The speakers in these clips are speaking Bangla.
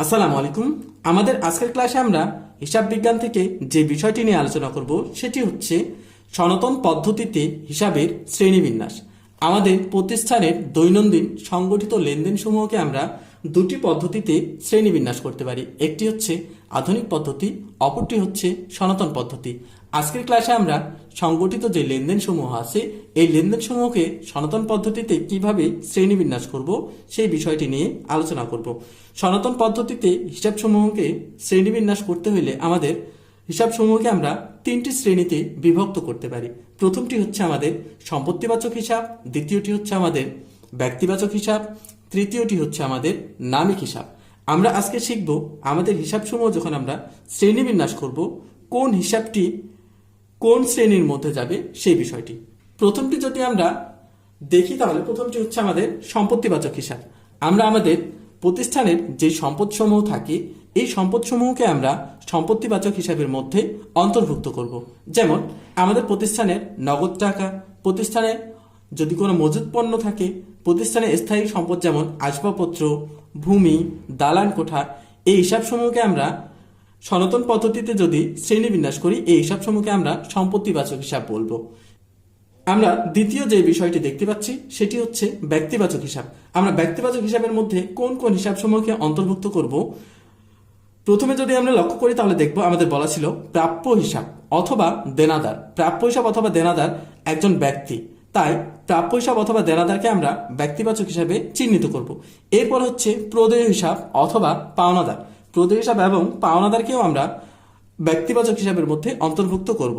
আসসালামু আলাইকুম। আমাদের আজকের ক্লাসে আমরা হিসাব বিজ্ঞান থেকে যে বিষয়টি নিয়ে আলোচনা করব সেটি হচ্ছে সনাতন পদ্ধতিতে হিসাবের শ্রেণীবিন্যাস। আমাদের প্রতিষ্ঠানের দৈনন্দিন সংগঠিত লেনদেন সমূহকে আমরা দুটি পদ্ধতিতে শ্রেণীবিন্যাস করতে পারি। একটি হচ্ছে আধুনিক পদ্ধতি, অপরটি হচ্ছে সনাতন পদ্ধতি। আজকের ক্লাসে আমরা সংগঠিত যে লেনদেন সমূহ আছে এই লেনদেন সমূহকে সনাতন পদ্ধতিতে কিভাবে শ্রেণীবিন্যাস করব সেই বিষয়টি নিয়ে আলোচনা করব। সনাতন পদ্ধতিতে হিসাব সমূহকে শ্রেণীবিন্যাস করতে হলে আমাদের হিসাব সমূহকে আমরা তিনটি শ্রেণীতে বিভক্ত করতে পারি। প্রথমটি হচ্ছে আমাদের সম্পত্তিবাচক হিসাব, দ্বিতীয়টি হচ্ছে আমাদের ব্যক্তিবাচক হিসাব, তৃতীয়টি হচ্ছে আমাদের নামিক হিসাব। আমরা আজকে শিখব আমাদের হিসাব সমূহ যখন আমরা শ্রেণীবিন্যাস করব কোন হিসাবটি কোন শ্রেণীর মধ্যে যাবে সেই বিষয়টি। প্রথমটি যদি আমরা দেখি তাহলে প্রথমটি হচ্ছে আমাদের সম্পত্তিবাচক হিসাব। আমরা আমাদের প্রতিষ্ঠানের যে সম্পদসমূহ থাকে এই সম্পদসমূহকে আমরা সম্পত্তিবাচক হিসাবের মধ্যে অন্তর্ভুক্ত করব। যেমন আমাদের প্রতিষ্ঠানের নগদ টাকা, প্রতিষ্ঠানে যদি কোনো মজুত পণ্য থাকে, প্রতিষ্ঠানে স্থায়ী সম্পদ যেমন আসবাবপত্র, ভূমি, দালান কোঠা, এই হিসাবসমূহকে আমরা সনাতন পদ্ধতিতে যদি শ্রেণীবিন্যাস করি এই হিসাবসমূহকে আমরা সম্পত্তিবাচক হিসাব বলবো। আমরা দ্বিতীয় যে বিষয়টি দেখতে পাচ্ছি সেটি হচ্ছে ব্যক্তিবাচক হিসাব। আমরা ব্যক্তিবাচক হিসাবের মধ্যে কোন কোন হিসাবসমূহকে অন্তর্ভুক্ত করব প্রথমে যদি আমরা লক্ষ্য করি তাহলে দেখব আমাদের বলা ছিল প্রাপ্য হিসাব অথবা দেনাদার। প্রাপ্য হিসাব অথবা দেনাদার একজন ব্যক্তি, তাই প্রাপ্য হিসাব অথবা দেনাদারকে আমরা ব্যক্তিবাচক হিসাবে চিহ্নিত করব। এরপর হচ্ছে প্রদেয় হিসাব অথবা পাওনাদার। প্রদেয় হিসাব এবং পাওনাদারকেও আমরা ব্যক্তিবাচক হিসাবের মধ্যে অন্তর্ভুক্ত করব।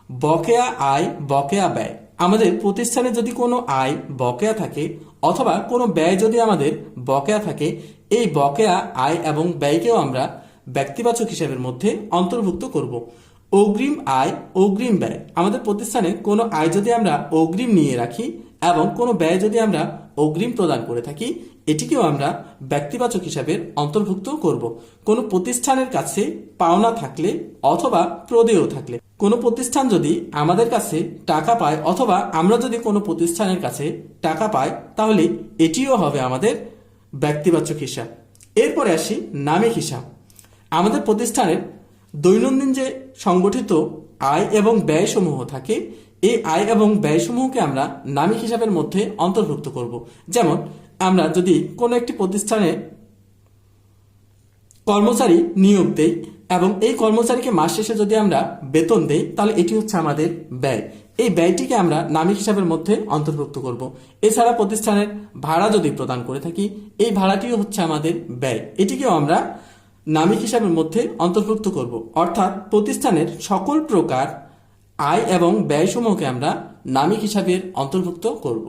বকেয়া আয়, বকেয়া ব্যয়। আমাদের প্রতিষ্ঠানে যদি কোনো আয় বকেয়া থাকে অথবা কোনো ব্যয় যদি আমাদের বকেয়া থাকে এই বকেয়া আয় এবং ব্যয়কেও আমরা ব্যক্তিবাচক হিসাবের মধ্যে অন্তর্ভুক্ত করব। অগ্রিম আয়, অগ্রিম ব্যয়। আমাদের প্রতিষ্ঠানে কোনো আয় যদি আমরা অগ্রিম নিয়ে রাখি এবং কোনো ব্যয় যদি আমরা অগ্রিম প্রদান করে থাকি এটিকেও আমরা ব্যক্তিবাচক হিসাবের অন্তর্ভুক্ত করব। কোনো প্রতিষ্ঠানের কাছে পাওনা থাকলে অথবা প্রদেয় থাকলে, কোনো প্রতিষ্ঠান যদি আমাদের কাছে টাকা পায় অথবা আমরা যদি কোনো প্রতিষ্ঠানের কাছে টাকা পাই তাহলে এটিও হবে আমাদের ব্যক্তিবাচক হিসাব। এরপরে আসি নামিক হিসাব। আমাদের প্রতিষ্ঠানের দৈনন্দিন যে সংগঠিত আয় এবং ব্যয় সমূহ থাকে এই আয় এবং ব্যয় সমূহকে আমরা নামিক হিসাবের মধ্যে অন্তর্ভুক্ত করব। যেমন আমরা যদি কোনো একটি প্রতিষ্ঠানে কর্মচারী নিয়োগ দেই এবং এই কর্মচারীকে মাস শেষে যদি আমরা বেতন দেই তাহলে এটি হচ্ছে আমাদের ব্যয়। এই ব্যয়টিকে আমরা নামিক হিসাবের মধ্যে অন্তর্ভুক্ত করব। এছাড়া প্রতিষ্ঠানের ভাড়া যদি প্রদান করে থাকি এই ভাড়াটিও হচ্ছে আমাদের ব্যয়, এটিকেও আমরা নামিক হিসাবের মধ্যে অন্তর্ভুক্ত করব। অর্থাৎ প্রতিষ্ঠানের সকল প্রকার আয় এবং ব্যয়সমূহকে আমরা নামিক হিসাবের অন্তর্ভুক্ত করব।